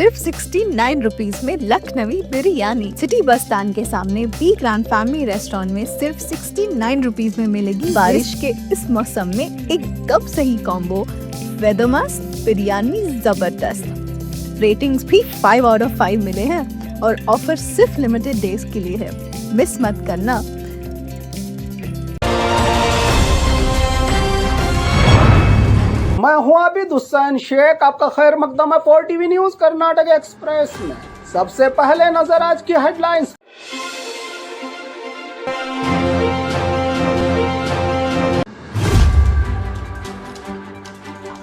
सिर्फ 69 रुपीज में Lucknowi biryani. City bus stand के सामने बी ग्रैंड फैमिली रेस्टोरेंट में सिर्फ 69 रुपीज में मिलेगी बारिश के इस मौसम में एक कप सही कॉम्बो। वेदर मस्त, बिरयानी जबरदस्त। रेटिंग्स भी 5 आउट ऑफ 5 मिले हैं और ऑफर सिर्फ लिमिटेड डेज के लिए है, मिस मत करना। मैं हूं आबिद हुसैन शेख, आपका खैर मकदम है 4 टीवी न्यूज कर्नाटक एक्सप्रेस में। सबसे पहले नजर आज की हेडलाइंस।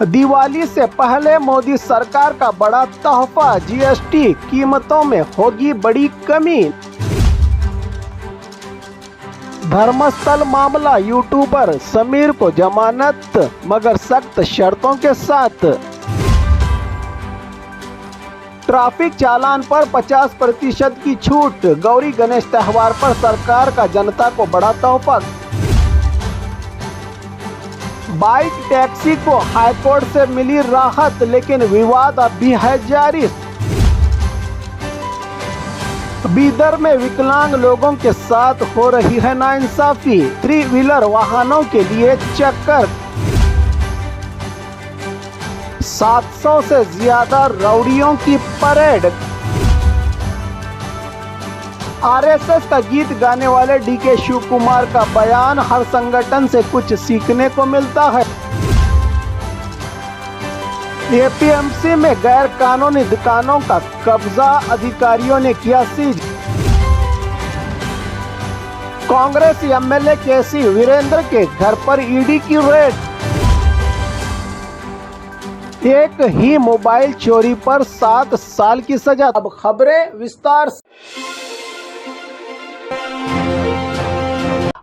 दिवाली से पहले मोदी सरकार का बड़ा तोहफा, जीएसटी कीमतों में होगी बड़ी कमी। धर्मस्थल मामला, यूट्यूबर समीर को जमानत मगर सख्त शर्तों के साथ। ट्रैफिक चालान पर 50% की छूट, गौरी गणेश त्योहार पर सरकार का जनता को बड़ा तोहफा। बाइक टैक्सी को हाईकोर्ट से मिली राहत, लेकिन विवाद अब भी है जारी। बीदर में विकलांग लोगों के साथ हो रही है नाइंसाफी, 3 व्हीलर वाहनों के लिए चक्कर। 700 से ज्यादा रउडियों की परेड। आरएसएस का गीत गाने वाले डीके शिव कुमार का बयान, हर संगठन से कुछ सीखने को मिलता है। एपीएमसी में गैर कानूनी दुकानों का कब्जा, अधिकारियों ने किया सीज। कांग्रेस एमएलए केसी वीरेंद्र के घर पर ईडी की रेड। एक ही मोबाइल चोरी पर 7 साल की सजा। अब खबरें विस्तार से।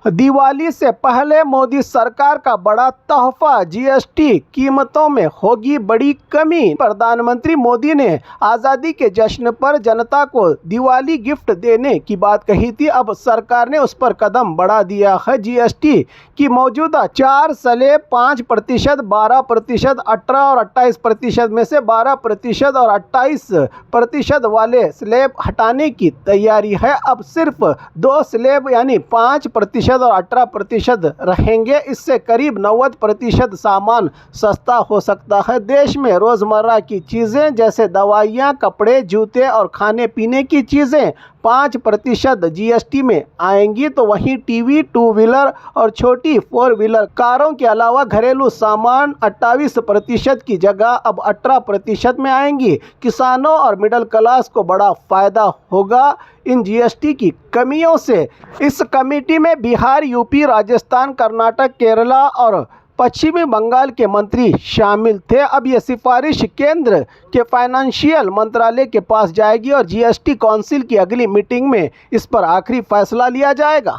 दिवाली से पहले मोदी सरकार का बड़ा तोहफा, जीएसटी कीमतों में होगी बड़ी कमी। प्रधानमंत्री मोदी ने आज़ादी के जश्न पर जनता को दिवाली गिफ्ट देने की बात कही थी। अब सरकार ने उस पर कदम बढ़ा दिया है। जीएसटी की मौजूदा 4 स्लैब 5%, 12%, 18 और 28% में से 12% और 28% वाले स्लैब हटाने की तैयारी है। अब सिर्फ 2 स्लैब यानी 5% और 18% रहेंगे। इससे करीब 90% सामान सस्ता हो सकता है। देश में रोजमर्रा की चीजें जैसे दवाइयाँ, कपड़े, जूते और खाने पीने की चीजें 5% जीएसटी में आएंगी, तो वहीं टीवी, 2 व्हीलर और छोटी 4 व्हीलर कारों के अलावा घरेलू सामान 28% की जगह अब 18% में आएंगी। किसानों और मिडिल क्लास को बड़ा फायदा होगा इन जीएसटी की कमियों से। इस कमेटी में बिहार, यूपी, राजस्थान, कर्नाटक, केरला और पश्चिमी बंगाल के मंत्री शामिल थे। अब ये सिफारिश केंद्र के फाइनेंशियल मंत्रालय के पास जाएगी और जीएसटी काउंसिल की अगली मीटिंग में इस पर आखिरी फैसला लिया जाएगा।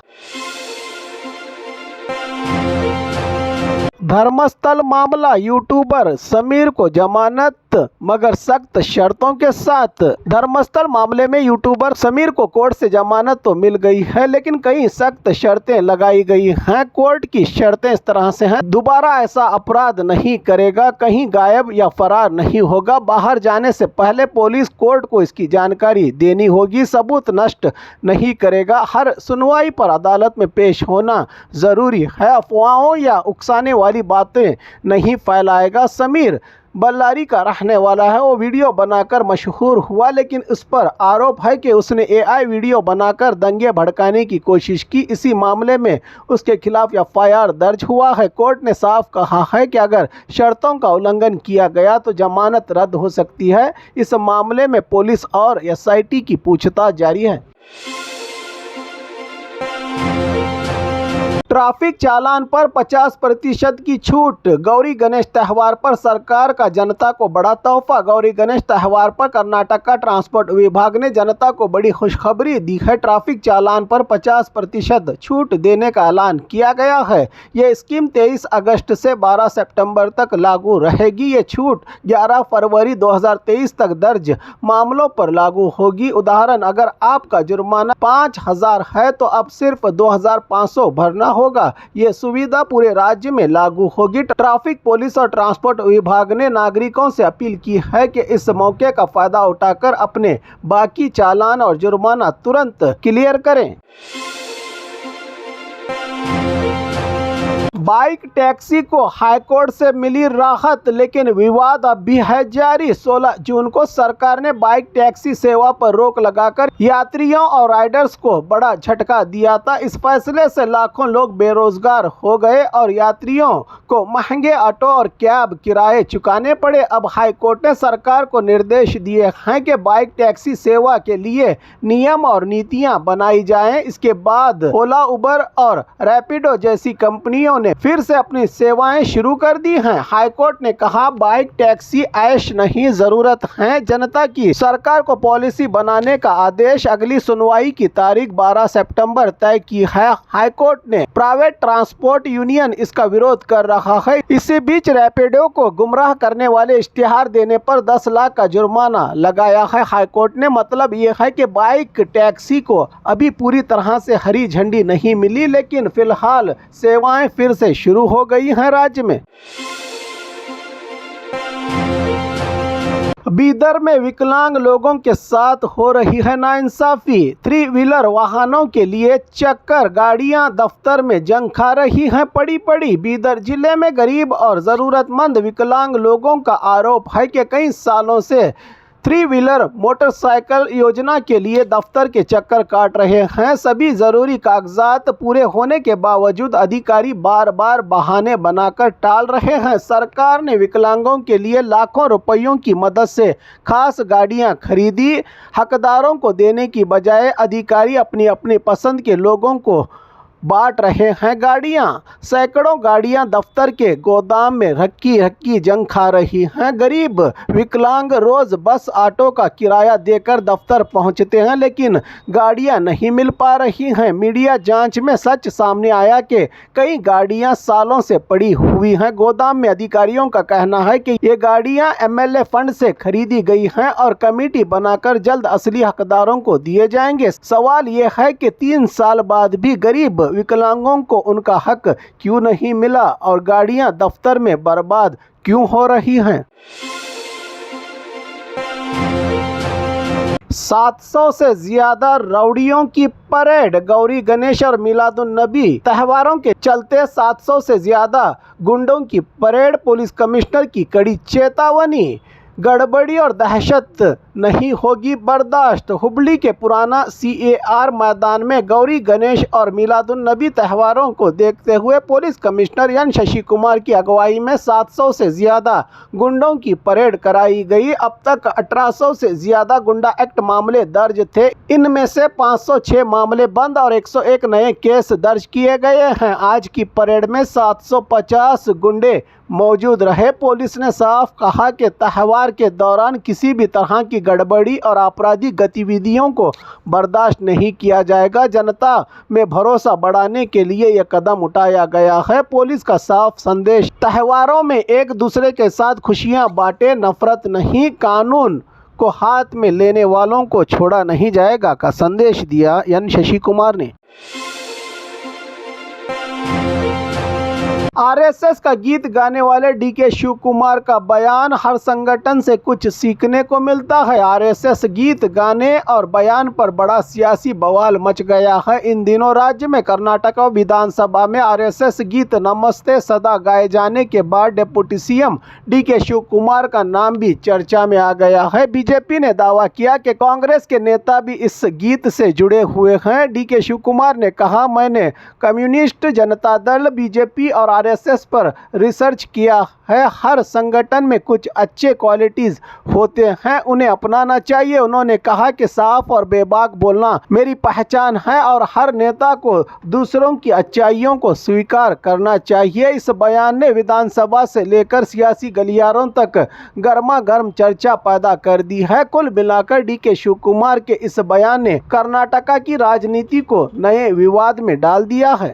धर्मस्थल मामला, यूट्यूबर समीर को जमानत मगर सख्त शर्तों के साथ। धर्मस्थल मामले में यूट्यूबर समीर को कोर्ट से जमानत तो मिल गई है, लेकिन कई सख्त शर्तें लगाई गई हैं। कोर्ट की शर्तें इस तरह से हैं: दोबारा ऐसा अपराध नहीं करेगा, कहीं गायब या फरार नहीं होगा, बाहर जाने से पहले पुलिस कोर्ट को इसकी जानकारी देनी होगी, सबूत नष्ट नहीं करेगा, हर सुनवाई पर अदालत में पेश होना जरूरी है, अफवाहों या उकसाने वाली बातें नहीं फैलाएगा। समीर बल्लारी का रहने वाला है। वो वीडियो बनाकर मशहूर हुआ, लेकिन उस पर आरोप है कि उसने एआई वीडियो बनाकर दंगे भड़काने की कोशिश की। इसी मामले में उसके खिलाफ एफआईआर दर्ज हुआ है। कोर्ट ने साफ कहा है कि अगर शर्तों का उल्लंघन किया गया तो जमानत रद्द हो सकती है। इस मामले में पुलिस और एसआईटी की पूछताछ जारी है। ट्रैफिक चालान पर 50% की छूट, गौरी गणेश त्योहार पर सरकार का जनता को बड़ा तोहफा। गौरी गणेश त्योहार पर कर्नाटक का ट्रांसपोर्ट विभाग ने जनता को बड़ी खुशखबरी दी है। ट्रैफिक चालान पर 50% छूट देने का ऐलान किया गया है। ये स्कीम 23 अगस्त से 12 सितंबर तक लागू रहेगी। ये छूट 11 फरवरी 2023 तक दर्ज मामलों पर लागू होगी। उदाहरण, अगर आपका जुर्माना 5000 है तो अब सिर्फ 2500 भरना होगा। ये सुविधा पूरे राज्य में लागू होगी। ट्रैफिक पुलिस और ट्रांसपोर्ट विभाग ने नागरिकों से अपील की है कि इस मौके का फायदा उठाकर अपने बाकी चालान और जुर्माना तुरंत क्लियर करें। बाइक टैक्सी को हाईकोर्ट से मिली राहत, लेकिन विवाद अब भी है जारी। 16 जून को सरकार ने बाइक टैक्सी सेवा पर रोक लगाकर यात्रियों और राइडर्स को बड़ा झटका दिया था। इस फैसले से लाखों लोग बेरोजगार हो गए और यात्रियों को महंगे ऑटो और कैब किराए चुकाने पड़े। अब हाईकोर्ट ने सरकार को निर्देश दिए हैं कि बाइक टैक्सी सेवा के लिए नियम और नीतियां बनाई जाएं। इसके बाद ओला, उबर और रैपिडो जैसी कंपनियों ने फिर से अपनी सेवाएं शुरू कर दी हैं। हाईकोर्ट ने कहा, बाइक टैक्सी ऐश नहीं, जरूरत है जनता की। सरकार को पॉलिसी बनाने का आदेश। अगली सुनवाई की तारीख 12 सितंबर तय की है। हाईकोर्ट ने प्राइवेट ट्रांसपोर्ट यूनियन इसका विरोध कर रहा है। इसी बीच रैपिडो को गुमराह करने वाले इश्तिहार देने पर 10 लाख का जुर्माना लगाया है हाईकोर्ट ने। मतलब ये है कि बाइक टैक्सी को अभी पूरी तरह से हरी झंडी नहीं मिली, लेकिन फिलहाल सेवाएं फिर से शुरू हो गई हैं राज्य में। बीदर में विकलांग लोगों के साथ हो रही है नाइंसाफी। 3 व्हीलर वाहनों के लिए चक्कर गाड़ियां दफ्तर में जंग खा रही हैं पड़ी। बीदर जिले में गरीब और ज़रूरतमंद विकलांग लोगों का आरोप है कि कई सालों से 3 व्हीलर मोटरसाइकिल योजना के लिए दफ्तर के चक्कर काट रहे हैं। सभी जरूरी कागजात पूरे होने के बावजूद अधिकारी बार बार बहाने बनाकर टाल रहे हैं। सरकार ने विकलांगों के लिए लाखों रुपयों की मदद से खास गाड़ियां खरीदी। हकदारों को देने की बजाय अधिकारी अपनी अपनी पसंद के लोगों को बांट रहे हैं गाड़ियां। सैकड़ों गाड़ियां दफ्तर के गोदाम में रखी जंग खा रही हैं। गरीब विकलांग रोज बस ऑटो का किराया देकर दफ्तर पहुंचते हैं, लेकिन गाड़ियां नहीं मिल पा रही हैं। मीडिया जांच में सच सामने आया कि कई गाड़ियां सालों से पड़ी हुई हैं गोदाम में। अधिकारियों का कहना है कि ये गाड़ियां एमएलए फंड से खरीदी गई हैं और कमेटी बनाकर जल्द असली हकदारों को दिए जाएंगे। सवाल ये है कि 3 साल बाद भी गरीब विकलांगों को उनका हक क्यों नहीं मिला और गाड़ियां दफ्तर में बर्बाद क्यों हो रही हैं। 700 से ज्यादा रौडियों की परेड। गौरी गणेश और मिलादुन्नबी त्योहारों के चलते 700 से ज्यादा गुंडों की परेड। पुलिस कमिश्नर की कड़ी चेतावनी, गड़बड़ी और दहशत नहीं होगी बर्दाश्त। हुबली के पुराना CAR मैदान में गौरी गणेश और मिलादुन्नबी त्योहारों को देखते हुए police commissioner N Shashi Kumar की अगुवाई में 700 से ज़्यादा गुंडों की परेड कराई गई। अब तक 1800 से ज़्यादा गुंडा एक्ट मामले दर्ज थे। इनमें से 506 मामले बंद और 101 नए केस दर्ज किए गए हैं। आज की परेड में 750 गुंडे मौजूद रहे। पुलिस ने साफ कहा कि त्यौहार के दौरान किसी भी तरह की गड़बड़ी और आपराधिक गतिविधियों को बर्दाश्त नहीं किया जाएगा। जनता में भरोसा बढ़ाने के लिए यह कदम उठाया गया है। पुलिस का साफ संदेश, त्योहारों में एक दूसरे के साथ खुशियां बांटे, नफरत नहीं, कानून को हाथ में लेने वालों को छोड़ा नहीं जाएगा का संदेश दिया एन शशि कुमार ने। आरएसएस का गीत गाने वाले DK शिव कुमार का बयान, हर संगठन से कुछ सीखने को मिलता है। आरएसएस गीत गाने और बयान पर बड़ा सियासी बवाल मच गया है। इन दिनों राज्य में कर्नाटक विधानसभा में आरएसएस गीत नमस्ते सदा गाए जाने के बाद deputy CM DK Shiv Kumar का नाम भी चर्चा में आ गया है। बीजेपी ने दावा किया कि कांग्रेस के नेता भी इस गीत से जुड़े हुए हैं। DK शिव कुमार ने कहा, मैंने कम्युनिस्ट जनता दल, बीजेपी और आरएसएस पर रिसर्च किया है। हर संगठन में कुछ अच्छे क्वालिटीज होते हैं, उन्हें अपनाना चाहिए। उन्होंने कहा कि साफ और बेबाक बोलना मेरी पहचान है और हर नेता को दूसरों की अच्छाइयों को स्वीकार करना चाहिए। इस बयान ने विधानसभा से लेकर सियासी गलियारों तक गर्मा गर्म चर्चा पैदा कर दी है। कुल मिलाकर DK शिव कुमार के इस बयान ने कर्नाटका की राजनीति को नए विवाद में डाल दिया है।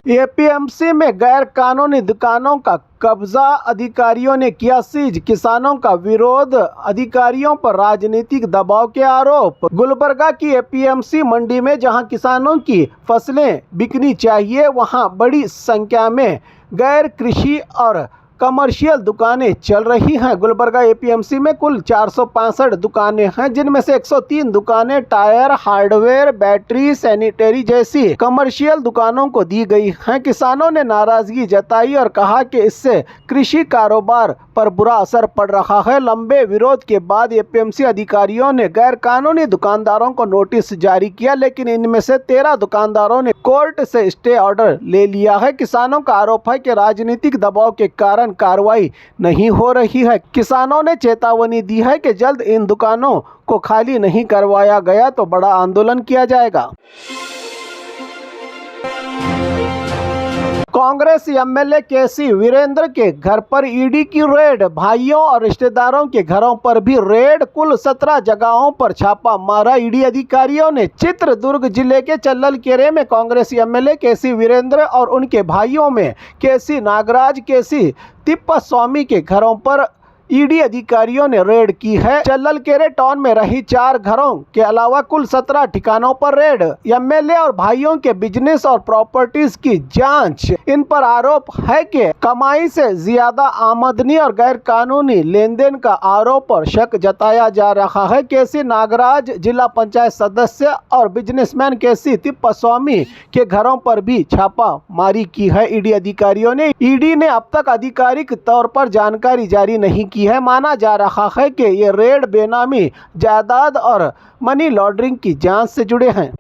एपीएमसी में गैर कानूनी दुकानों का कब्जा, अधिकारियों ने किया सीज। किसानों का विरोध, अधिकारियों पर राजनीतिक दबाव के आरोप। गुलबर्गा की एपीएमसी मंडी में जहां किसानों की फसलें बिकनी चाहिए, वहां बड़ी संख्या में गैर कृषि और कमर्शियल दुकानें चल रही हैं। गुलबर्गा एपीएमसी में कुल 465 दुकानें हैं, जिनमें से 103 दुकानें टायर, हार्डवेयर, बैटरी, सैनिटरी जैसी कमर्शियल दुकानों को दी गई हैं। किसानों ने नाराजगी जताई और कहा कि इससे कृषि कारोबार पर बुरा असर पड़ रहा है। लंबे विरोध के बाद एपीएमसी अधिकारियों ने गैर कानूनी दुकानदारों को नोटिस जारी किया, लेकिन इनमें से 13 दुकानदारों ने कोर्ट से स्टे ऑर्डर ले लिया है। किसानों का आरोप है कि राजनीतिक दबाव के कारण कार्रवाई नहीं हो रही है। किसानों ने चेतावनी दी है कि जल्द इन दुकानों को खाली नहीं करवाया गया तो बड़ा आंदोलन किया जाएगा। कांग्रेस एमएलए केसी वीरेंद्र के घर पर ईडी की रेड, भाइयों और रिश्तेदारों के घरों पर भी रेड। कुल 17 जगहों पर छापा मारा ईडी अधिकारियों ने। चित्रदुर्ग जिले के चल्ललकेरे में कांग्रेस एमएलए केसी वीरेंद्र और उनके भाइयों में केसी नागराज, केसी तिप्पास्वामी के घरों पर ईडी अधिकारियों ने रेड की है। चल्ललकेरे टाउन में रही 4 घरों के अलावा कुल 17 ठिकानों पर रेड। एमएलए और भाइयों के बिजनेस और प्रॉपर्टीज की जांच। इन पर आरोप है कि कमाई से ज्यादा आमदनी और गैर कानूनी लेन देन का आरोप और शक जताया जा रहा है। केसी नागराज जिला पंचायत सदस्य और बिजनेसमैन केसी तिप्पास्वामी के घरों पर भी छापा मारी की है ईडी अधिकारियों ने। ईडी ने अब तक आधिकारिक तौर पर जानकारी जारी नहीं की है। माना जा रहा है कि ये रेड बेनामी जायदाद और मनी लॉन्ड्रिंग की जांच से जुड़े हैं।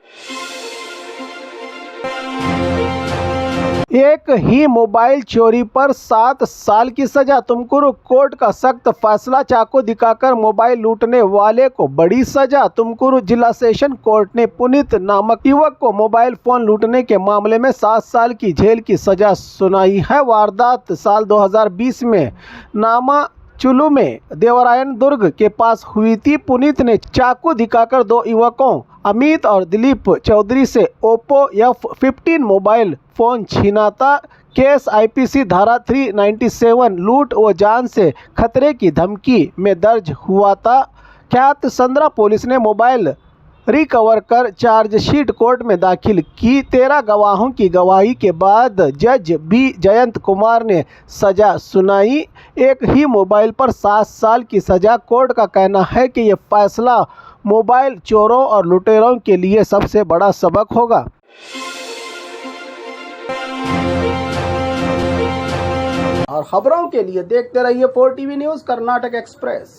एक ही मोबाइल चोरी पर 7 साल की सजा। तुमकुरू कोर्ट का सख्त फैसला। चाकू दिखाकर मोबाइल लूटने वाले को बड़ी सजा। तुमकुरू जिला सेशन कोर्ट ने पुनीत नामक युवक को मोबाइल फोन लूटने के मामले में 7 साल की जेल की सजा सुनाई है। वारदात साल 2020 में नामा चुलू में देवरायन दुर्ग के पास हुई थी। पुनीत ने चाकू दिखाकर 2 युवकों अमित और दिलीप चौधरी से ओप्पो F15 मोबाइल फोन छीना था। केस आईपीसी धारा 397 लूट व जान से खतरे की धमकी में दर्ज हुआ था। ख्यात संद्रा पुलिस ने मोबाइल रिकवर कर चार्जशीट कोर्ट में दाखिल की। 13 गवाहों की गवाही के बाद जज बी जयंत कुमार ने सजा सुनाई। एक ही मोबाइल पर 7 साल की सजा। कोर्ट का कहना है कि यह फैसला मोबाइल चोरों और लुटेरों के लिए सबसे बड़ा सबक होगा। और खबरों के लिए देखते रहिए 4TV न्यूज़ कर्नाटक एक्सप्रेस।